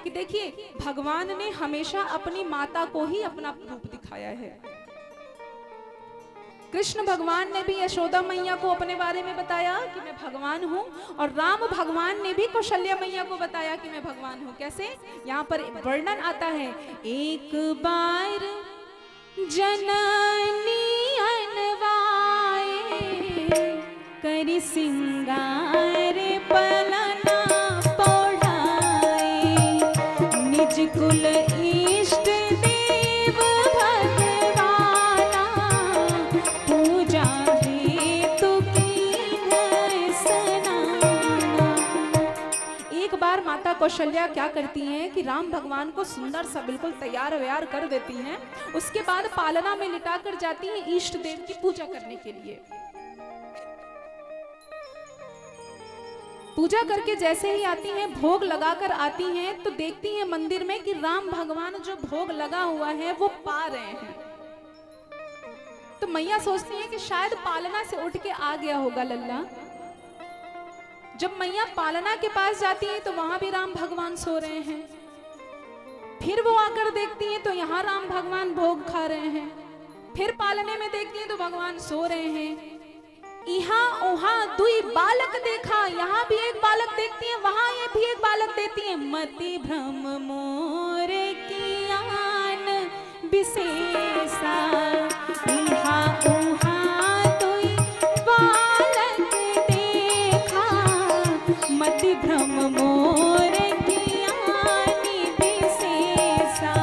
कि देखिए भगवान ने हमेशा अपनी माता को ही अपना रूप दिखाया है। कृष्ण भगवान ने भी यशोदा मैया को अपने बारे में बताया कि मैं भगवान हूँ, और राम भगवान ने भी कौशल्या मैया को बताया कि मैं भगवान हूँ। कैसे? यहाँ पर वर्णन आता है, एक बार जननी अनवाए करि सिंगार पलना पौढ़ाए, निज कुल इष्ट देव भगवाना पूजा हेतु कीन्ह स्नाना। एक बार माता कौशल्या क्या करती हैं कि राम भगवान को सुंदर सा बिल्कुल तैयार व्यार कर देती हैं। उसके बाद पालना में लिटा कर जाती हैं इष्ट देव की पूजा करने के लिए। पूजा करके जैसे ही आती हैं, भोग लगाकर आती हैं, तो देखती हैं मंदिर में कि राम भगवान जो भोग लगा हुआ है वो पा रहे हैं। तो मैया सोचती हैं कि शायद पालना से उठ के आ गया होगा लल्ला। जब मैया पालना के पास जाती है तो वहां भी राम भगवान सो रहे हैं। फिर वो आकर देखती हैं तो यहाँ राम भगवान भोग खा रहे हैं। फिर पालने में देखती हैं तो भगवान सो रहे हैं। यहाँ वहाँ दुई बालक देखा, यहाँ भी एक बालक देखती है, वहां ये भी एक बालक देती है। मति भ्रम मोर कियान विशेषा, यहाँ वहाँ दुई बालक देखा, मति भ्रम मोर कियान विशेषा,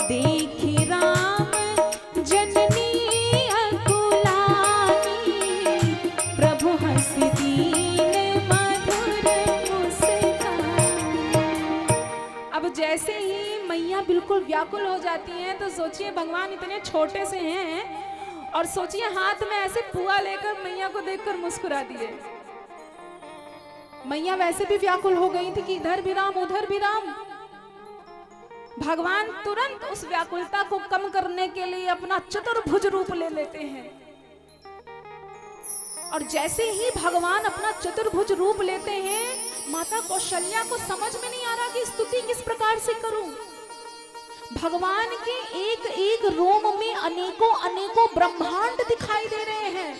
देखी राम जननी जैसे ही मैया बिल्कुल व्याकुल हो जाती हैं, तो सोचिए भगवान इतने छोटे से हैं और सोचिए हाथ में ऐसे पुआ लेकर मैया को देखकर मुस्कुरा दिए। मैया वैसे भी व्याकुल हो गई थी कि इधर भी राम उधर भी राम। भगवान तुरंत उस व्याकुलता को कम करने के लिए अपना चतुर्भुज रूप ले लेते हैं। और जैसे ही भगवान अपना चतुर्भुज रूप लेते हैं, माता कौशल्या को समझ में नहीं आ रहा कि स्तुति किस प्रकार से करूं। भगवान के एक एक रोम में अनेकों अनेकों ब्रह्मांड दिखाई दे रहे हैं।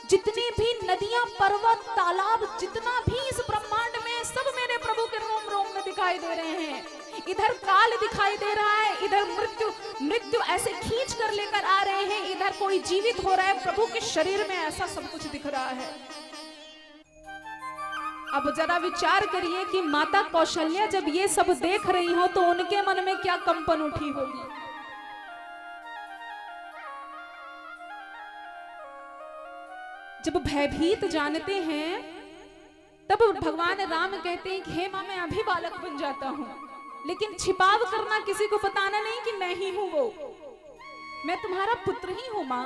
जितने भी नदियां, पर्वत, तालाब, जितना भी इस ब्रह्मांड में, सब मेरे प्रभु के रोम रोम में दिखाई दे रहे हैं। इधर काल दिखाई दे रहा है, इधर मृत्यु ऐसे खींच कर लेकर आ रहे हैं, इधर कोई जीवित हो रहा है, प्रभु के शरीर में ऐसा सब कुछ दिख रहा है। अब जरा विचार करिए कि माता कौशल्या जब ये सब देख रही हो तो उनके मन में क्या कंपन उठी होगी। जब भयभीत जानते हैं, तब भगवान राम कहते हैं कि हे मां, मैं अभी बालक बन जाता हूं, लेकिन छिपाव करना, किसी को बताना नहीं कि मैं ही हूं वो, मैं तुम्हारा पुत्र ही हूं मां।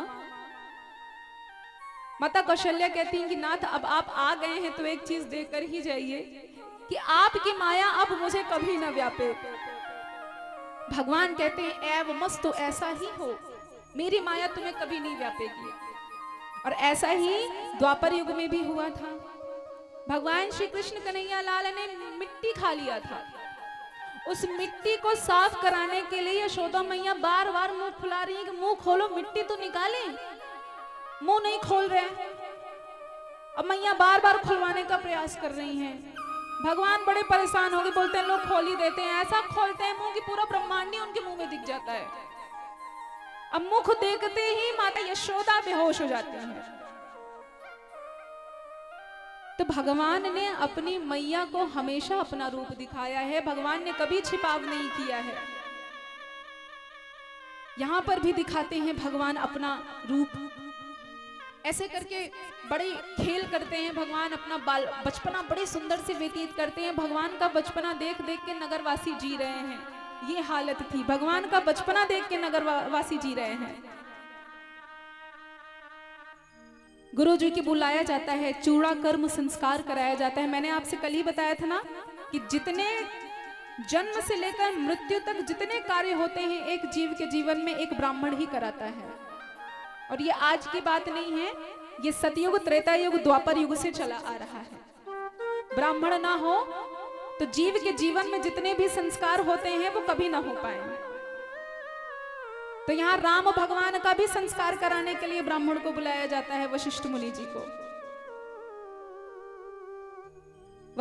माता कौशल्या कहती हैं कि नाथ, अब आप आ गए हैं तो एक चीज देकर ही जाइए कि आपकी माया अब मुझे कभी न व्यापे। भगवान कहते हैं एव मस्तु, ऐसा ही हो, मेरी माया तुम्हें कभी नहीं व्यापेगी। और ऐसा ही द्वापर युग में भी हुआ था। भगवान श्री कृष्ण कन्हैया लाल ने मिट्टी खा लिया था। उस मिट्टी को साफ कराने के लिए यशोदा मैया बार बार मुंह फुला रही है कि मुंह खोलो, मिट्टी तो निकाले, मुंह नहीं खोल रहे। अब मैया बार बार खुलवाने का प्रयास कर रही हैं। भगवान बड़े परेशान हो गए, बोलते हैं लोग खोल ही देते हैं। ऐसा खोलते हैं मुंह कि पूरा ब्रह्मांड ही उनके मुंह में दिख जाता है। अब मुख देखते ही माता यशोदा बेहोश हो जाती हैं। तो भगवान ने अपनी मैया को हमेशा अपना रूप दिखाया है, भगवान ने कभी छिपाव नहीं किया है। यहां पर भी दिखाते हैं भगवान अपना रूप। ऐसे करके बड़े खेल करते हैं भगवान, अपना बचपना बड़े सुंदर से व्यतीत करते हैं। भगवान का बचपना देख देख के नगरवासी जी रहे हैं। ये हालत थी, भगवान का बचपना देख के नगरवासी जी रहे हैं। गुरु जी की बुलाया जाता है, चूड़ा कर्म संस्कार कराया जाता है। मैंने आपसे कल ही बताया था ना कि जितने जन्म से लेकर मृत्यु तक जितने कार्य होते हैं एक जीव के जीवन में एक ब्राह्मण ही कराता है। और ये आज की बात नहीं है, ये सतयुग, त्रेता युग, द्वापर युग से चला आ रहा है। ब्राह्मण ना हो तो जीव के जीवन में जितने भी संस्कार होते हैं वो कभी ना हो पाए। तो यहाँ राम भगवान का भी संस्कार कराने के लिए ब्राह्मण को बुलाया जाता है, वशिष्ठ मुनि जी को।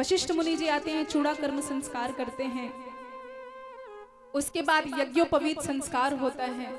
वशिष्ठ मुनि जी आते हैं, चूड़ा कर्म संस्कार करते हैं। उसके बाद यज्ञोपवीत संस्कार होता है।